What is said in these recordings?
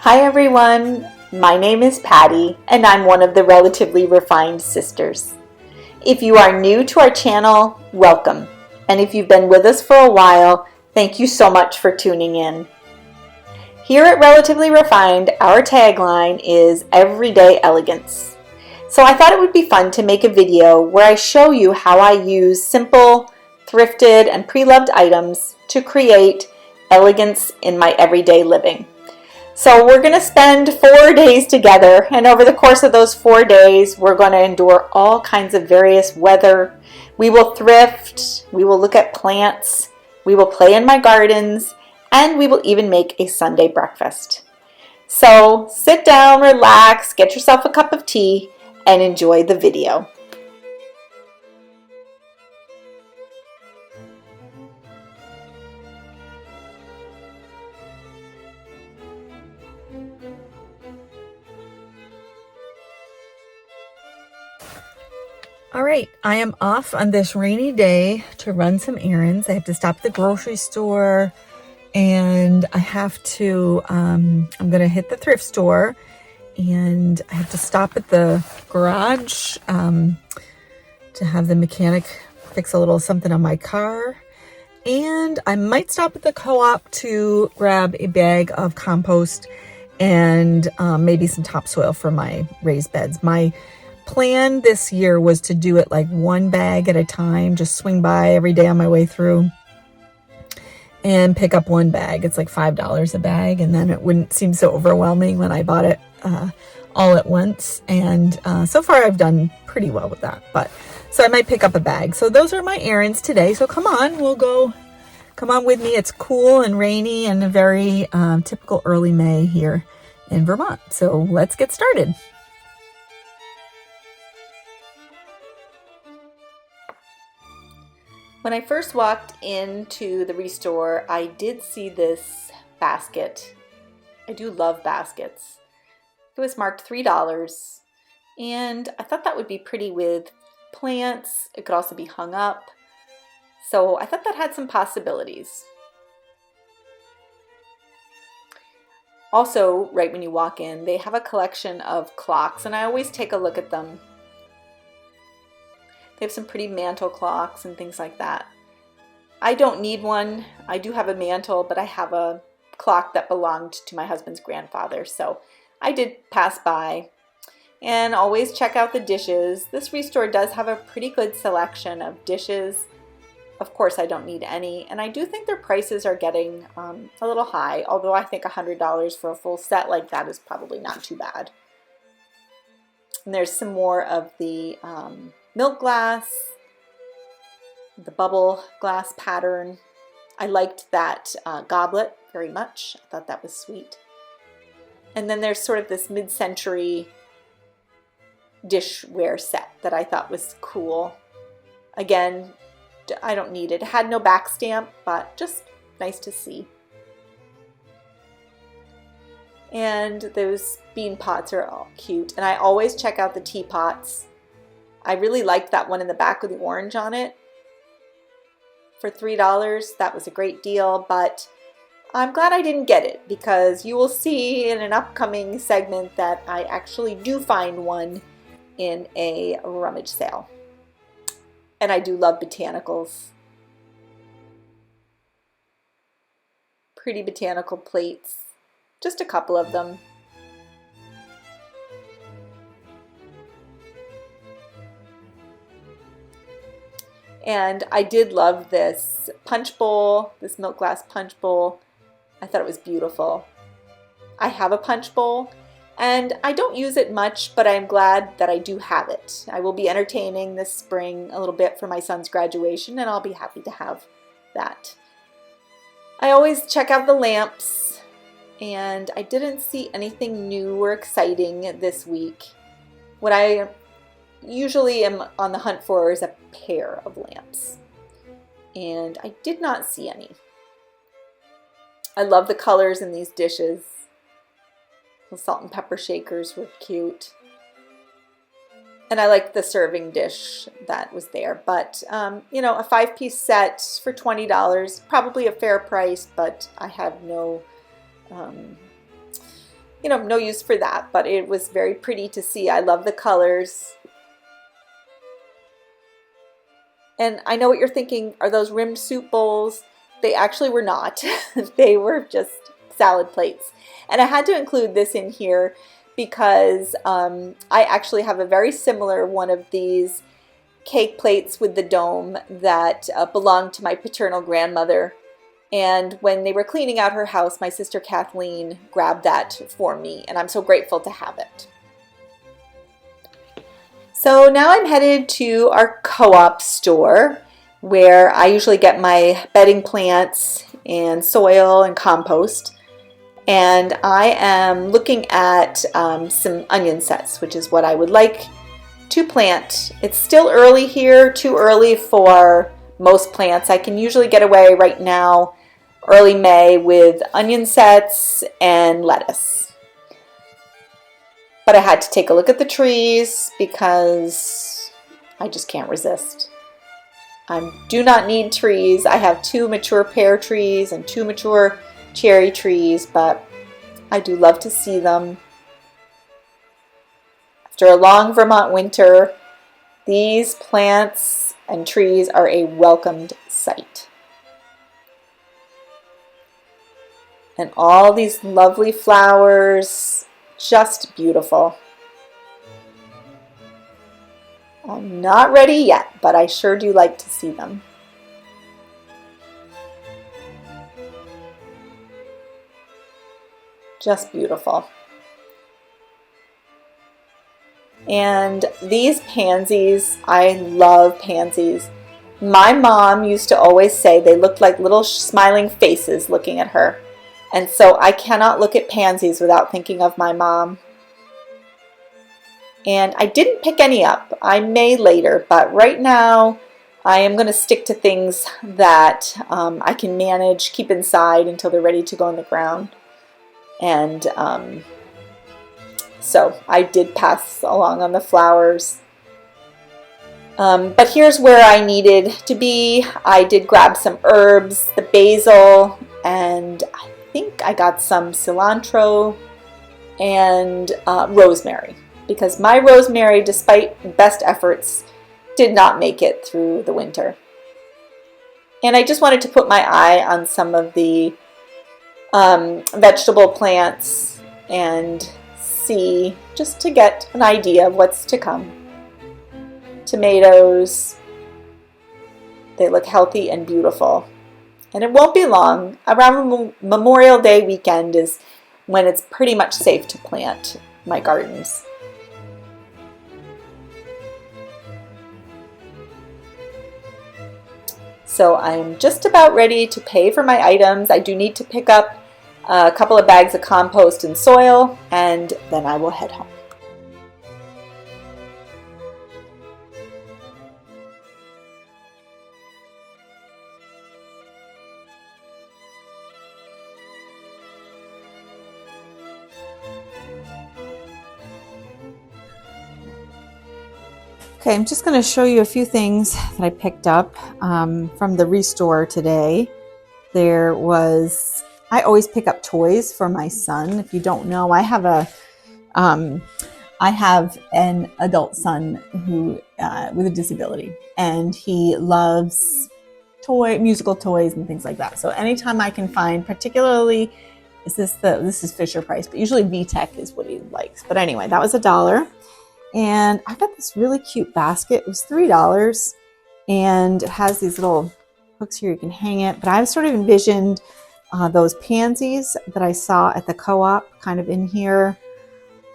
Hi everyone, my name is Patty and I'm one of the Relatively Refined Sisters. If you are new to our channel, welcome. And if you've been with us for a while, thank you so much for tuning in. Here at Relatively Refined, our tagline is Everyday Elegance. So I thought it would be fun to make a video where I show you how I use simple, thrifted, and pre-loved items to create elegance in my everyday living. So we're going to spend 4 days together, and over the course of those 4 days, we're going to endure all kinds of various weather. We will thrift, we will look at plants, we will play in my gardens, and we will even make a Sunday breakfast. So sit down, relax, get yourself a cup of tea, and enjoy the video. All right, I am off on this rainy day to run some errands. I have to stop at the grocery store and I have to, I'm going to hit the thrift store and I have to stop at the garage to have the mechanic fix a little something on my car. And I might stop at the co-op to grab a bag of compost and maybe some topsoil for my raised beds. My plan this year was to do it like one bag at a time, just swing by every day on my way through and pick up one bag. It's like $5 a bag, and then it wouldn't seem so overwhelming when I bought it all at once. And so far I've done pretty well with that, but so I might pick up a bag. So those are my errands today. So come on, come on with me. It's cool and rainy and a very typical early May here in Vermont. So let's get started. When I first walked into the Restore, I did see this basket. I do love baskets. It was marked $3, and I thought that would be pretty with plants. It could also be hung up. So I thought that had some possibilities. Also, right when you walk in, they have a collection of clocks, and I always take a look at them. They have some pretty mantle clocks and things like that. I don't need one. I do have a mantle, but I have a clock that belonged to my husband's grandfather. So I did pass by and always check out the dishes. This Restore does have a pretty good selection of dishes. Of course, I don't need any. And I do think their prices are getting a little high, although I think $100 for a full set like that is probably not too bad. And there's some more of the milk glass, the bubble glass pattern. I liked that goblet very much. I thought that was sweet. And then there's sort of this mid-century dishware set that I thought was cool. Again, I don't need it. It had no back stamp, but just nice to see. And those bean pots are all cute. And I always check out the teapots. I really liked that one in the back with the orange on it. For $3, that was a great deal, but I'm glad I didn't get it because you will see in an upcoming segment that I actually do find one in a rummage sale. And I do love botanicals. Pretty botanical plates, just a couple of them. And I did love this punch bowl, this milk glass punch bowl. I thought it was beautiful. I have a punch bowl and I don't use it much, but I'm glad that I do have it. I will be entertaining this spring a little bit for my son's graduation, and I'll be happy to have that. I always check out the lamps, and I didn't see anything new or exciting this week. What I usually am on the hunt for is a pair of lamps, and I did not see any. I love the colors in these dishes. The salt and pepper shakers were cute, and I liked the serving dish that was there. But you know, a 5-piece set for $20, probably a fair price, but I have no you know, no use for that, but it was very pretty to see. I love the colors. And I know what you're thinking, are those rimmed soup bowls? They actually were not. They were just salad plates. And I had to include this in here because I actually have a very similar one of these cake plates with the dome that belonged to my paternal grandmother. And when they were cleaning out her house, my sister Kathleen grabbed that for me, and I'm so grateful to have it. So now I'm headed to our co-op store where I usually get my bedding plants and soil and compost. And I am looking at some onion sets, which is what I would like to plant. It's still early here, too early for most plants. I can usually get away right now, early May, with onion sets and lettuce. But I had to take a look at the trees because I just can't resist. I do not need trees. I have 2 mature pear trees and 2 mature cherry trees, but I do love to see them. After a long Vermont winter, these plants and trees are a welcomed sight. And all these lovely flowers, just beautiful. I'm not ready yet, but I sure do like to see them. Just beautiful. And these pansies, I love pansies. My mom used to always say they looked like little smiling faces looking at her. And so I cannot look at pansies without thinking of my mom. And I didn't pick any up. I may later, but right now I am going to stick to things that I can manage, keep inside until they're ready to go in the ground. And so I did pass along on the flowers. But here's where I needed to be. I did grab some herbs, the basil, and I think I got some cilantro and rosemary, because my rosemary, despite best efforts, did not make it through the winter. And I just wanted to put my eye on some of the vegetable plants and see, just to get an idea of what's to come. Tomatoes, they look healthy and beautiful. And it won't be long. Around Memorial Day weekend is when it's pretty much safe to plant my gardens. So I'm just about ready to pay for my items. I do need to pick up a couple of bags of compost and soil, and then I will head home. Okay, I'm just going to show you a few things that I picked up from the restore today. There was, I always pick up toys for my son. If you don't know, I have an adult son who with a disability, and he loves musical toys and things like that. So anytime I can find, particularly, this is Fisher Price, but usually VTech is what he likes. But anyway, that was $1. And I got this really cute basket. It was $3, and it has these little hooks here you can hang it. But I've sort of envisioned those pansies that I saw at the co-op kind of in here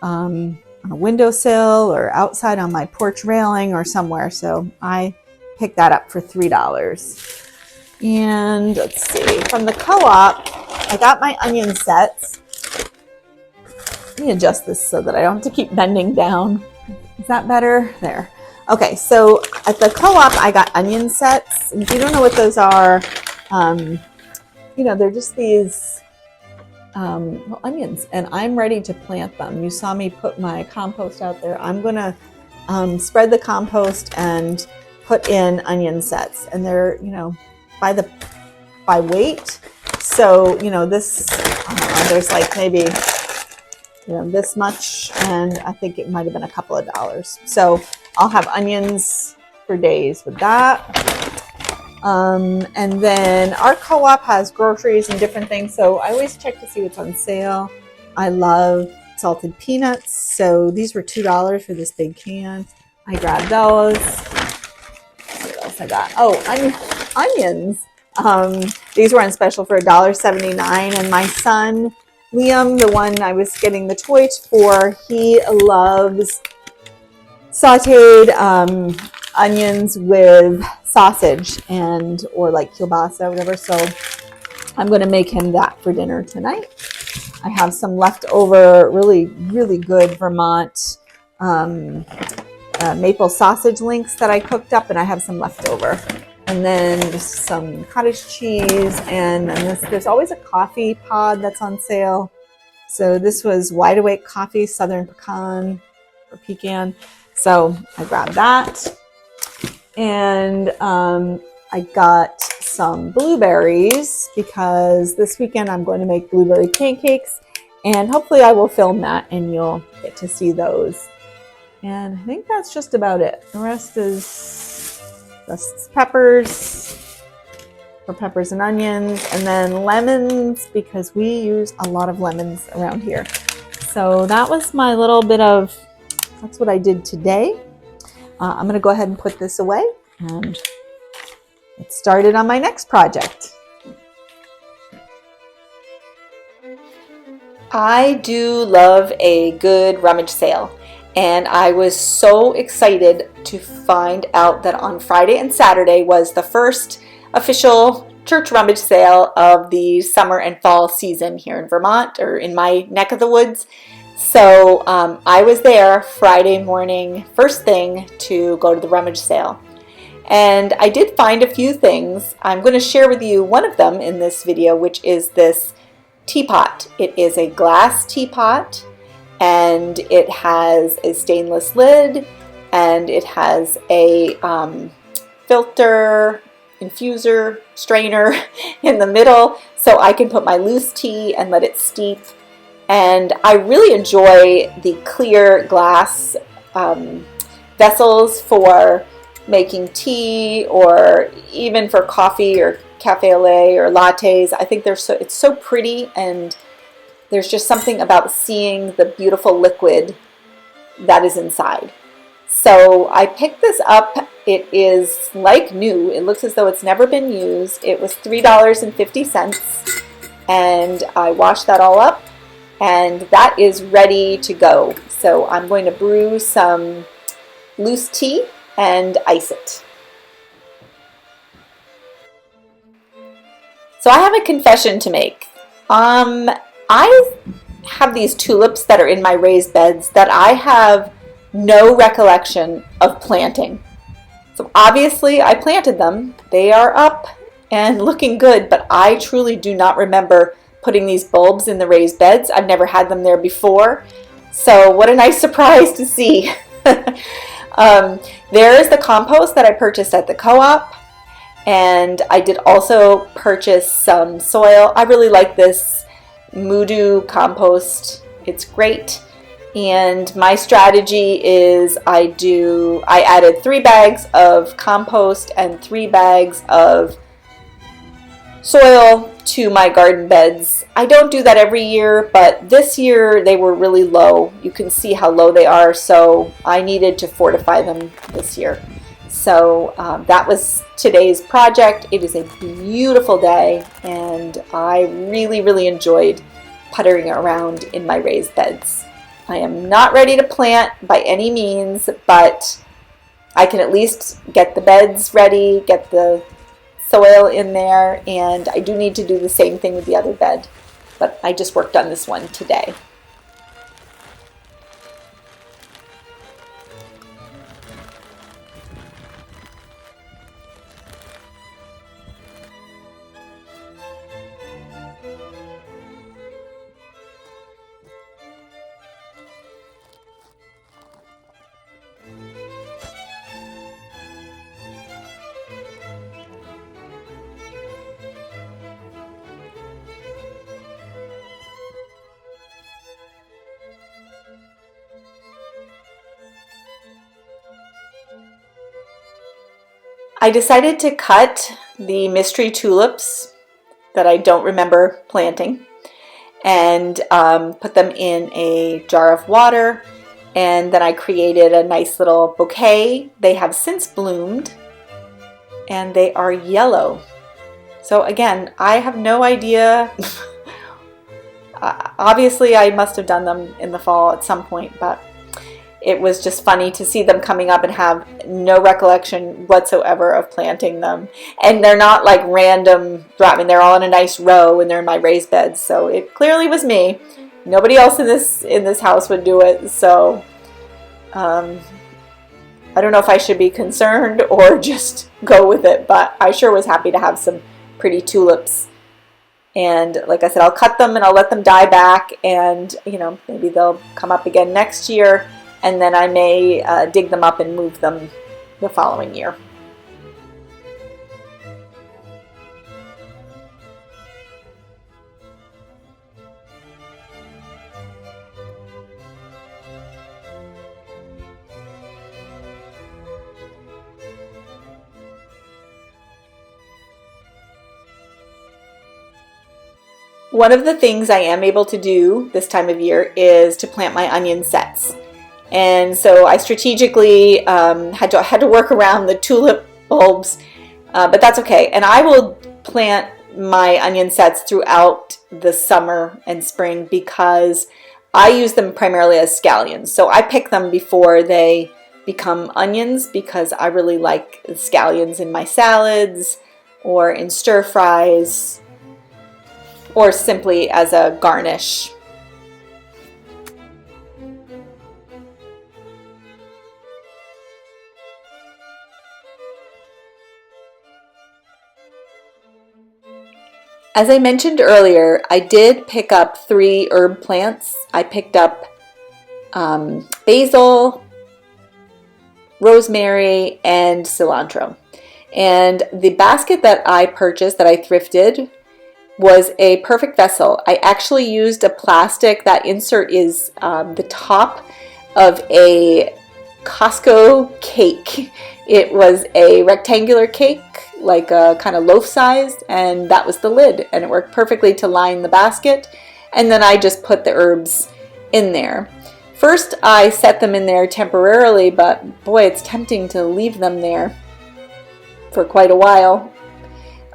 on a windowsill or outside on my porch railing or somewhere. So I picked that up for $3. And let's see, from the co-op, I got my onion sets. Let me adjust this so that I don't have to keep bending down. Is that better? There. Okay, so at the co-op, I got onion sets. And if you don't know what those are, they're just these onions, and I'm ready to plant them. You saw me put my compost out there. I'm going to spread the compost and put in onion sets, and they're, by weight. So, this, there's like maybe this much, and I think it might have been a couple of dollars. So I'll have onions for days with that. And then our co-op has groceries and different things, so I always check to see what's on sale. I love salted peanuts, so these were $2 for this big can. I grabbed those. What else I got? Oh, onions. These were on special for $1.79, and my son Liam, the one I was getting the toys for, he loves sauteed onions with sausage and or like kielbasa or whatever. So I'm going to make him that for dinner tonight. I have some leftover really good Vermont maple sausage links that I cooked up, and I have some leftover. And then just some cottage cheese, and then there's always a coffee pod that's on sale. So this was Wide Awake Coffee, Southern Pecan or Pecan. So I grabbed that. And I got some blueberries because this weekend I'm going to make blueberry pancakes. And hopefully I will film that and you'll get to see those. And I think that's just about it. The rest is just peppers for peppers and onions, and then lemons because we use a lot of lemons around here. So that was my little bit of, that's what I did today. I'm going to go ahead and put this away and get started on my next project. I do love a good rummage sale. And I was so excited to find out that on Friday and Saturday was the first official church rummage sale of the summer and fall season here in Vermont, or in my neck of the woods. So I was there Friday morning, first thing, to go to the rummage sale. And I did find a few things. I'm going to share with you one of them in this video, which is this teapot. It is a glass teapot. And it has a stainless lid, and it has a filter, infuser, strainer in the middle, so I can put my loose tea and let it steep. And I really enjoy the clear glass vessels for making tea, or even for coffee or cafe au lait or lattes. I think it's so pretty, and there's just something about seeing the beautiful liquid that is inside. So I picked this up. It is like new. It looks as though it's never been used. It was $3.50, and I washed that all up, and that is ready to go. So I'm going to brew some loose tea and ice it. So I have a confession to make. I have these tulips that are in my raised beds that I have no recollection of planting. So obviously I planted them. They are up and looking good, but I truly do not remember putting these bulbs in the raised beds. I've never had them there before. So what a nice surprise to see. There is the compost that I purchased at the co-op. And I did also purchase some soil. I really like this Moodoo compost. It's great. And my strategy is I added 3 bags of compost and 3 bags of soil to my garden beds. I don't do that every year, but this year they were really low. You can see how low they are, so I needed to fortify them this year. So that was today's project. It is a beautiful day, and I really enjoyed puttering around in my raised beds. I am not ready to plant by any means, but I can at least get the beds ready, get the soil in there, and I do need to do the same thing with the other bed, but I just worked on this one today. I decided to cut the mystery tulips that I don't remember planting and put them in a jar of water, and then I created a nice little bouquet. They have since bloomed and they are yellow. So again, I have no idea. Obviously I must have done them in the fall at some point, but it was just funny to see them coming up and have no recollection whatsoever of planting them. And they're not like random, I mean, they're all in a nice row and they're in my raised beds. So it clearly was me. Nobody else in this house would do it. So I don't know if I should be concerned or just go with it, but I sure was happy to have some pretty tulips. And like I said, I'll cut them and I'll let them die back, and you know, maybe they'll come up again next year, and then I may dig them up and move them the following year. One of the things I am able to do this time of year is to plant my onion sets. And so I strategically had to work around the tulip bulbs, but that's okay. And I will plant my onion sets throughout the summer and spring because I use them primarily as scallions. So I pick them before they become onions because I really like scallions in my salads or in stir fries, or simply as a garnish. As I mentioned earlier, I did pick up 3 herb plants. I picked up basil, rosemary, and cilantro. And the basket that I purchased, that I thrifted, was a perfect vessel. I actually used a plastic. That insert is the top of a Costco cake. It was a rectangular cake, like a kind of loaf sized, and that was the lid, and it worked perfectly to line the basket. And then I just put the herbs in there. First I set them in there temporarily, but boy, it's tempting to leave them there for quite a while.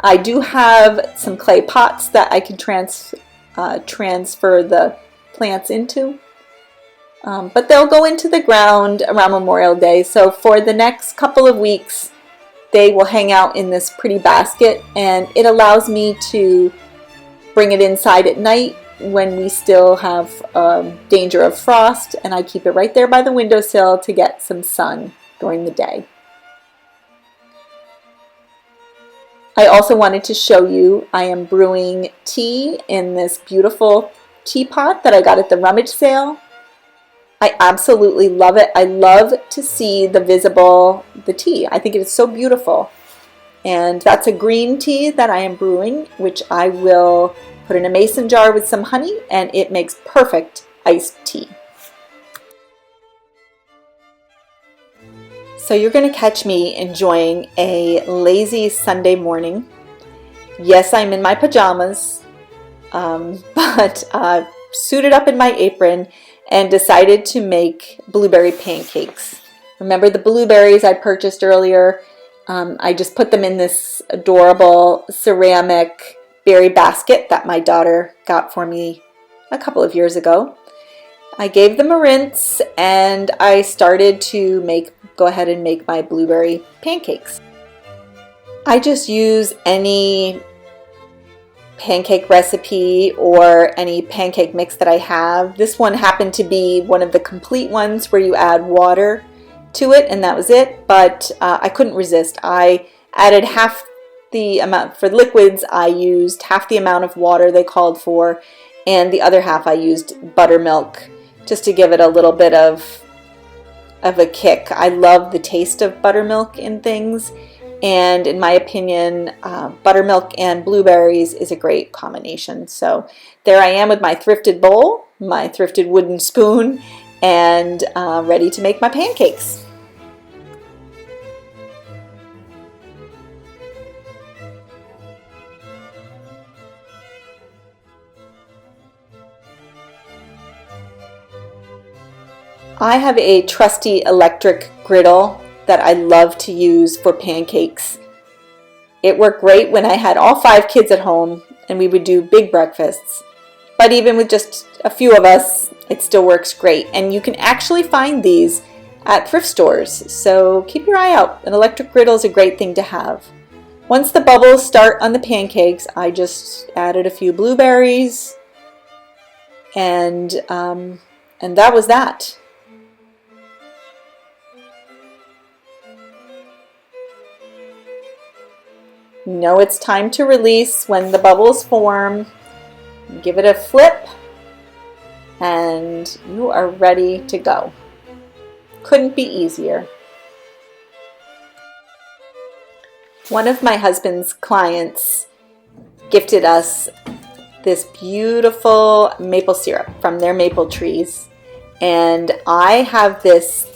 I do have some clay pots that I can transfer the plants into, but they'll go into the ground around Memorial Day. So for the next couple of weeks, they will hang out in this pretty basket, and it allows me to bring it inside at night when we still have danger of frost, and I keep it right there by the windowsill to get some sun during the day. I also wanted to show you I am brewing tea in this beautiful teapot that I got at the rummage sale. I absolutely love it. I love to see the tea. I think it is so beautiful. And that's a green tea that I am brewing, which I will put in a mason jar with some honey, and it makes perfect iced tea. So you're going to catch me enjoying a lazy Sunday morning. Yes, I'm in my pajamas, but suited up in my apron and decided to make blueberry pancakes. Remember the blueberries I purchased earlier? I just put them in this adorable ceramic berry basket that my daughter got for me a couple of years ago. I gave them a rinse, and I started to go ahead and make my blueberry pancakes. I just use any pancake recipe or any pancake mix that I have. This one happened to be one of the complete ones where you add water to it, and that was it, but I couldn't resist. I added half the amount. For liquids, I used half the amount of water they called for, and the other half I used buttermilk, just to give it a little bit of a kick. I love the taste of buttermilk in things, and in my opinion, buttermilk and blueberries is a great combination. So there I am with my thrifted bowl, my thrifted wooden spoon, and ready to make my pancakes. I have a trusty electric griddle that I love to use for pancakes. It worked great when I had all 5 kids at home and we would do big breakfasts. But even with just a few of us, it still works great. And you can actually find these at thrift stores, so keep your eye out. An electric griddle is a great thing to have. Once the bubbles start on the pancakes, I just added a few blueberries, and that was that. You know it's time to release when the bubbles form. Give it a flip, and you are ready to go. Couldn't be easier. One of my husband's clients gifted us this beautiful maple syrup from their maple trees, and I have this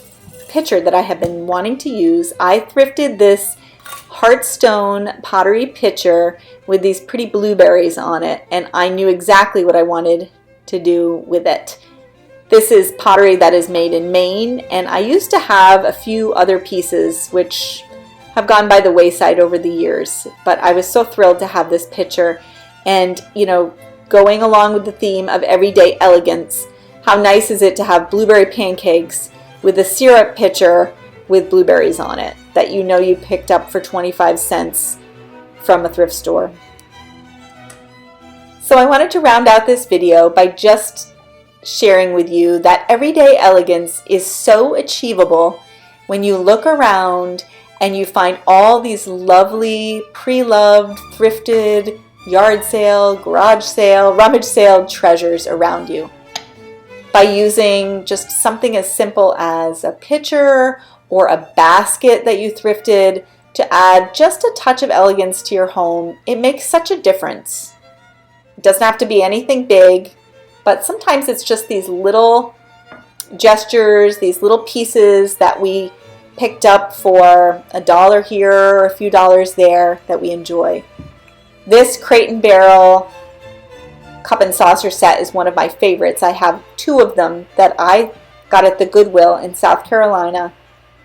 pitcher that I have been wanting to use. I thrifted this Heartstone pottery pitcher with these pretty blueberries on it, and I knew exactly what I wanted to do with it. This is pottery that is made in Maine, and I used to have a few other pieces which have gone by the wayside over the years, but I was so thrilled to have this pitcher. And you know, going along with the theme of everyday elegance, how nice is it to have blueberry pancakes with a syrup pitcher with blueberries on it that you know you picked up for 25 cents from a thrift store. So I wanted to round out this video by just sharing with you that everyday elegance is so achievable when you look around and you find all these lovely pre-loved, thrifted, yard sale, garage sale, rummage sale treasures around you. By using just something as simple as a pitcher or a basket that you thrifted to add just a touch of elegance to your home, it makes such a difference. It doesn't have to be anything big, but sometimes it's just these little gestures, these little pieces that we picked up for $1 here or a few dollars there that we enjoy. This Crate and Barrel cup and saucer set is one of my favorites. I have 2 of them that I got at the Goodwill in South Carolina,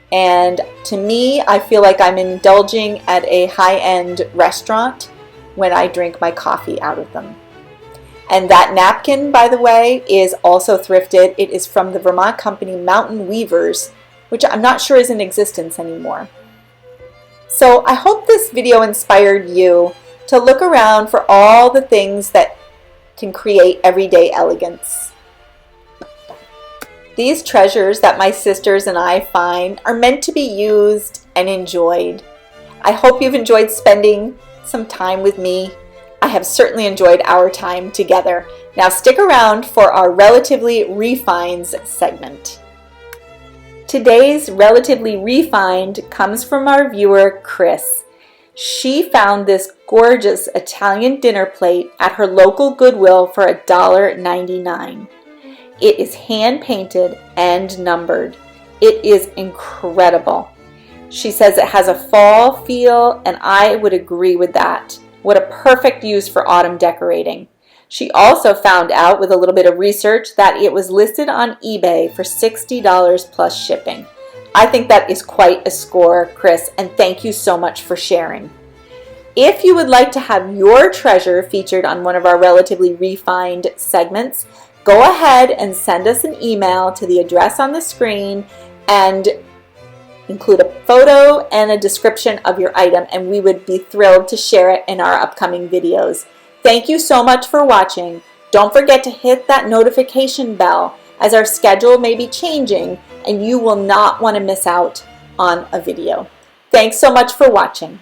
and to me, I feel like I'm indulging at a high-end restaurant when I drink my coffee out of them. And that napkin, by the way, is also thrifted. It is from the Vermont company Mountain Weavers, which I'm not sure is in existence anymore. So I hope this video inspired you to look around for all the things that can create everyday elegance. These treasures that my sisters and I find are meant to be used and enjoyed. I hope you've enjoyed spending some time with me. I have certainly enjoyed our time together. Now stick around for our Relatively Refined segment. Today's Relatively Refined comes from our viewer, Chris. She found this gorgeous Italian dinner plate at her local Goodwill for $1.99. It is hand painted and numbered. It is incredible. She says it has a fall feel, and I would agree with that. What a perfect use for autumn decorating. She also found out with a little bit of research that it was listed on eBay for $60 plus shipping. I think that is quite a score, Chris, and thank you so much for sharing. If you would like to have your treasure featured on one of our Relatively Refined segments, go ahead and send us an email to the address on the screen and include a photo and a description of your item, and we would be thrilled to share it in our upcoming videos. Thank you so much for watching. Don't forget to hit that notification bell, as our schedule may be changing and you will not want to miss out on a video. Thanks so much for watching.